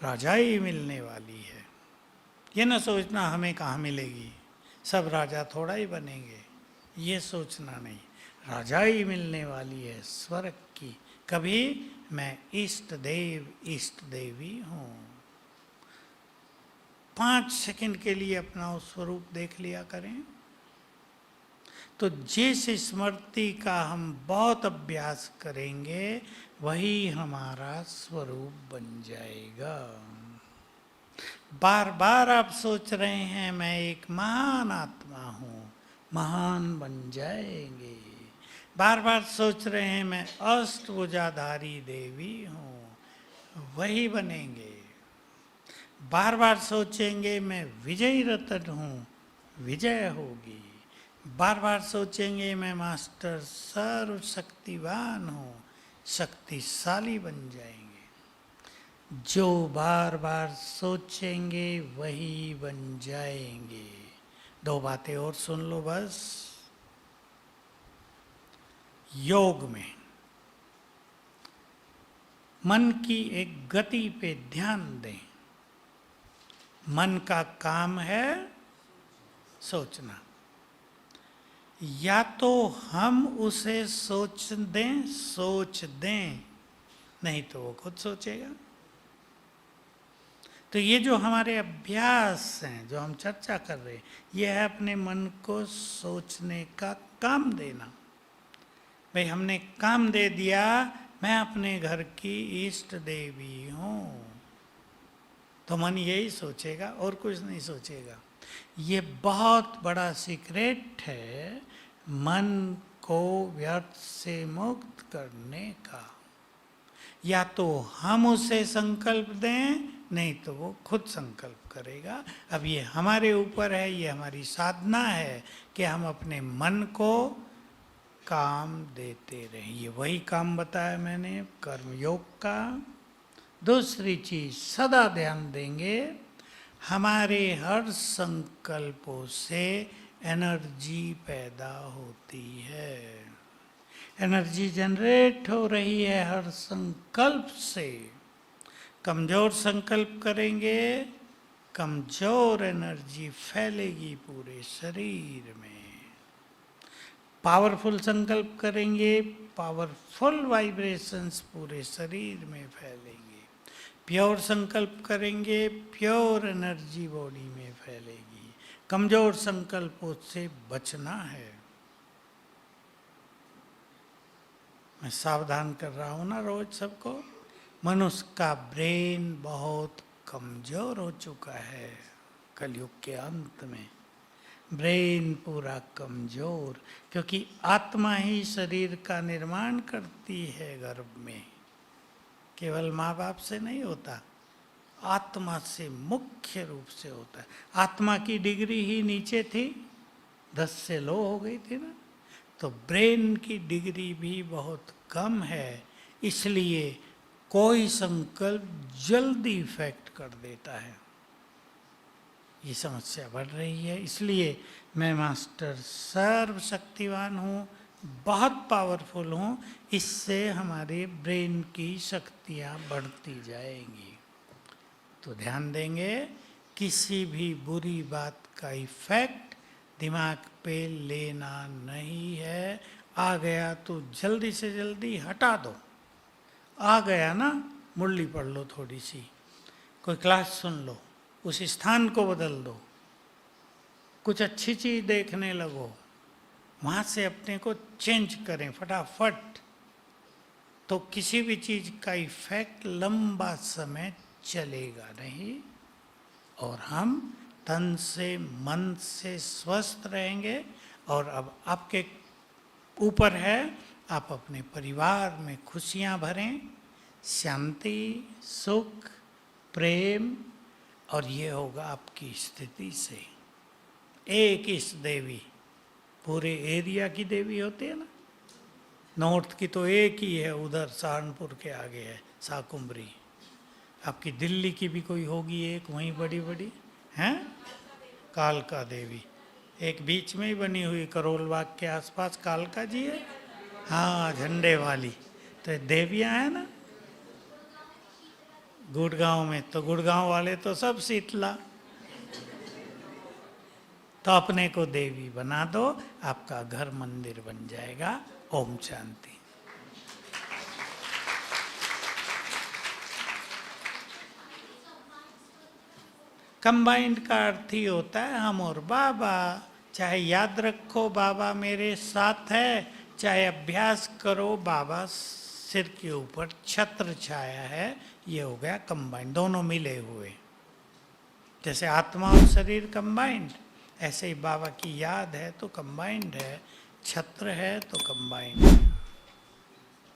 राजाई मिलने वाली है। ये न सोचना हमें कहाँ मिलेगी, सब राजा थोड़ा ही बनेंगे, ये सोचना नहीं। राजाई मिलने वाली है स्वर्ग की। कभी मैं इष्ट देव इष्ट देवी हूँ। 5 सेकंड के लिए अपना उस स्वरूप देख लिया करें। तो जिस स्मृति का हम बहुत अभ्यास करेंगे वही हमारा स्वरूप बन जाएगा। बार बार आप सोच रहे हैं मैं एक महान आत्मा हूँ, महान बन जाएंगे। बार बार सोच रहे हैं मैं अष्टभुजाधारी देवी हूँ, वही बनेंगे। बार बार सोचेंगे मैं विजयी रतन हूँ, विजय होगी। बार बार सोचेंगे मैं मास्टर सर्वशक्तिवान हूँ, शक्तिशाली बन जाएंगे। जो बार बार सोचेंगे वही बन जाएंगे। दो बातें और सुन लो बस। योग में मन की एक गति पे ध्यान दें। मन का काम है सोचना। या तो हम उसे सोच दें, नहीं तो वो खुद सोचेगा। तो ये जो हमारे अभ्यास हैं, जो हम चर्चा कर रहे हैं, ये है अपने मन को सोचने का काम देना। भाई हमने काम दे दिया, मैं अपने घर की इष्ट देवी हूँ, तो मन यही सोचेगा और कुछ नहीं सोचेगा। ये बहुत बड़ा सीक्रेट है मन को व्यर्थ से मुक्त करने का। या तो हम उसे संकल्प दें, नहीं तो वो खुद संकल्प करेगा। अब ये हमारे ऊपर है, ये हमारी साधना है कि हम अपने मन को काम देते रहें। ये वही काम बताया मैंने कर्म योग का। दूसरी चीज सदा ध्यान देंगे, हमारे हर संकल्पों से एनर्जी पैदा होती है। एनर्जी जनरेट हो रही है हर संकल्प से। कमजोर संकल्प करेंगे, कमजोर एनर्जी फैलेगी पूरे शरीर में। पावरफुल संकल्प करेंगे, पावरफुल वाइब्रेशंस पूरे शरीर में फैलेंगे। प्योर संकल्प करेंगे, प्योर एनर्जी बॉडी में फैलेगी। कमजोर संकल्पों से बचना है। मैं सावधान कर रहा हूं ना रोज सबको। मनुष्य का ब्रेन बहुत कमजोर हो चुका है कलयुग के अंत में। ब्रेन पूरा कमजोर, क्योंकि आत्मा ही शरीर का निर्माण करती है गर्भ में। केवल माँ बाप से नहीं होता, आत्मा से मुख्य रूप से होता है। आत्मा की डिग्री ही नीचे थी, 10 से लो हो गई थी ना। तो ब्रेन की डिग्री भी बहुत कम है, इसलिए कोई संकल्प जल्दी इफेक्ट कर देता है। ये समस्या बढ़ रही है। इसलिए मैं मास्टर सर्वशक्तिवान हूँ, बहुत पावरफुल हूँ, इससे हमारे ब्रेन की शक्तियाँ बढ़ती जाएंगी। तो ध्यान देंगे, किसी भी बुरी बात का इफेक्ट दिमाग पे लेना नहीं है। आ गया तो जल्दी से जल्दी हटा दो। आ गया ना, मुरली पढ़ लो थोड़ी सी, कोई क्लास सुन लो, उस स्थान को बदल दो, कुछ अच्छी चीज देखने लगो, वहाँ से अपने को चेंज करें फटाफट। तो किसी भी चीज का इफेक्ट लंबा समय चलेगा नहीं और हम तन से मन से स्वस्थ रहेंगे। और अब आपके ऊपर है, आप अपने परिवार में खुशियां भरें, शांति, सुख, प्रेम, और ये होगा आपकी स्थिति से। एक इस देवी, पूरे एरिया की देवी होती है ना। नॉर्थ की तो एक ही है, उधर सहारनपुर के आगे है शाकुंभरी। आपकी दिल्ली की भी कोई होगी एक, वहीं बड़ी बड़ी हैं, कालका देवी। एक बीच में ही बनी हुई करोल बाग के आसपास कालका जी है, हाँ झंडे वाली। तो देवियाँ हैं ना। गुड़गांव में तो गुड़गांव वाले तो सब शीतला। तो अपने को देवी बना दो, आपका घर मंदिर बन जाएगा। ओम शांति। कंबाइंड का अर्थ ही होता है हम और बाबा। चाहे याद रखो बाबा मेरे साथ है, चाहे अभ्यास करो बाबा सिर के ऊपर छत्र छाया है। ये हो गया कंबाइंड, दोनों मिले हुए। जैसे आत्मा और शरीर कंबाइंड, ऐसे ही बाबा की याद है तो कंबाइंड है, छत्र है तो कंबाइंड है।